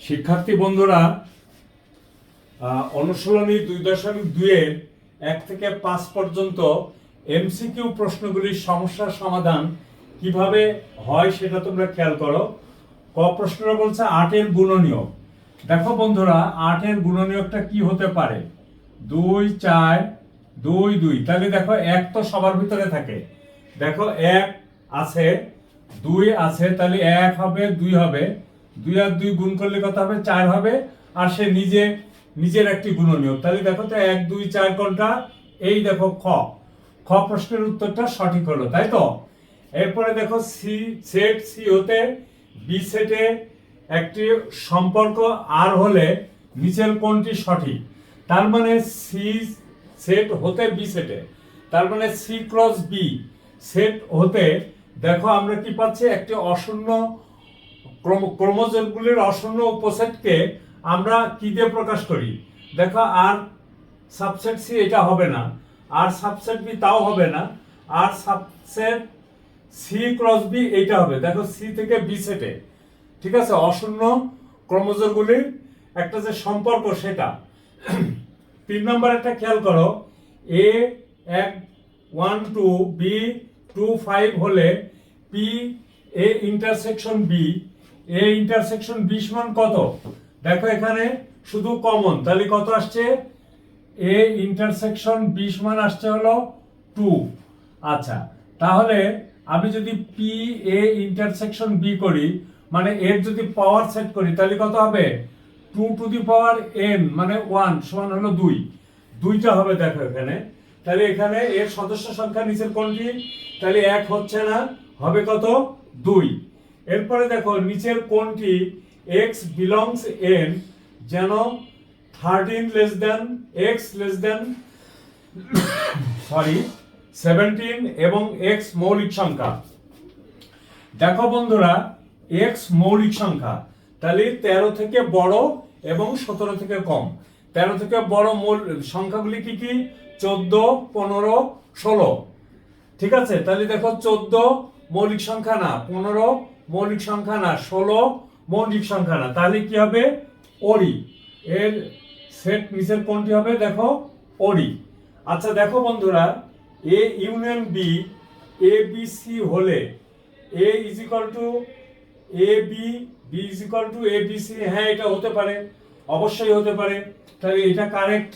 শিক্ষার্থী বন্ধুরা, অনুশীলনী 2.2-এর 1 থেকে 5 পর্যন্ত এমসিকিউ প্রশ্নগুলির সমস্যার সমাধান কিভাবে হয় সেটা তোমরা খেয়াল করো। ক প্রশ্নটা বলছে 8-এর গুণনীয়ক। দেখো বন্ধুরা, 8-এর গুণনীয়কটা কি হতে পারে? 2 4 2 2। তাহলে দেখো 1 তো সবার ভিতরে থাকে। দেখো 1 আছে, 2 আছে, তাহলে 1 হবে, 2 হবে, 2 আর 2 গুণ করলে কত হবে? 4 হবে। আর সে নিজের একটি গুণনীয়ক। তাহলে দেখো তো 1 2 4 কোনটা? এই দেখো খ প্রশ্নের উত্তরটা সঠিক হলো, তাই তো? এরপরে দেখো সেট সি হতে বি সেটে একটি সম্পর্ক আর হলে নিচের কোনটি সঠিক? তার মানে সি সেট হতে বি সেটে, তার মানে সি ক্রস বি সেট হতে দেখো আমরা কি পাচ্ছি? একটি অশূন্য ক্রোমোজোমগুলির অশূন্য উপসেটকে আমরা কি দিয়ে প্রকাশ করি? দেখো আর সাবসেট সি এটা হবে না, আর সাবসেট বি তাও হবে না, আর সাবসেট সি ক্রস বি এইটা হবে। দেখো সি থেকে বি সেটে, ঠিক আছে, অশূন্য ক্রোমোজোমগুলির একটা যে সম্পর্ক সেটা। 3 নম্বর একটা খেয়াল করো, এ 1 2 বি 2 5 হলে P A intersection B A intersection B সমান কত? দেখো এখানে শুধু কমন, তাহলে কত আসছে? এ ইন্টারসেকশন বি সমান আসছে হলো 2। আচ্ছা, তাহলে আমি যদি পি এ ইন্টারসেকশন বি করি, মানে এর যদি পাওয়ার সেট করি, তাহলে কত হবে? 2 টু দি পাওয়ার n মানে 1 সমান হলো 2। দুইটা হবে দেখো এখানে। তাহলে এখানে এর সদস্য সংখ্যা নিচের কোনটি? তাহলে 1 হচ্ছে না, হবে কত? 2। এরপরে দেখো নিচের কোনটি x belongs n যেন 13 less than x less than 17 এবং x মৌলিক সংখ্যা। দেখো বন্ধুরা, x মৌলিক সংখ্যা, তাহলে 13 থেকে বড় এবং 17 থেকে কম। 13 থেকে বড় সংখ্যাগুলি কি কি? 14 15 16। ঠিক আছে, তাহলে দেখো 14 মৌলিক সংখ্যা না, 15 মৌলিক সংখ্যা না, 16 মৌলিক সংখ্যা না, তাহলে কি হবে? ওরি। এর সেট নিচের কোনটি হবে? দেখো ওরি। আচ্ছা দেখো বন্ধুরা, A union B A B C হলে A is equal to A B, B is equal to A B C. হ্যাঁ, এটা হতে পারে, অবশ্যই হতে পারে, তাহলে এটা কারেক্ট।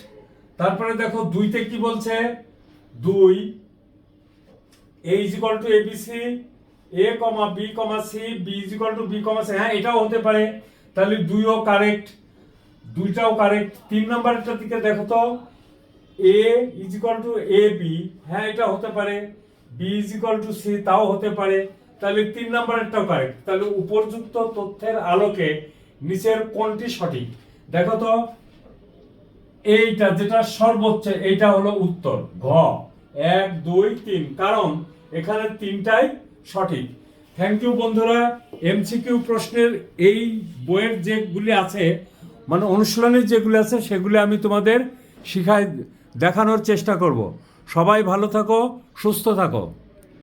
তারপরে দেখো 2 তে কি বলছে? 2 A is equal to A B C A comma B comma C B is equal to B comma C. হ্যাঁ, এটাও হতে পারে, তাহলে 2ও কারেক্ট, 2টাও কারেক্ট। 3 নম্বরটার দিকে দেখো তো, A is equal to A B. হ্যাঁ, এটা হতে পারে। B is equal to C, তাও হতে পারে, তাহলে 3 নম্বরেরটাও কারেক্ট। তাহলে উপযুক্ত তথ্যের আলোকে নিচের কোনটি সঠিক? দেখো তো, এইটা যেটা সর্বোচ্চ, এইটা হলো উত্তর ঘ 1 2 3, কারণ এখানে 3টাই সঠিক। থ্যাংক ইউ বন্ধুরা। এমসিকিউ প্রশ্নের এই বইয়ের যেগুলি আছে, মানে অনুশীলনের যেগুলি আছে, সেগুলি আমি তোমাদের দেখানোর চেষ্টা করব। সবাই ভালো থাকো, সুস্থ থাকো।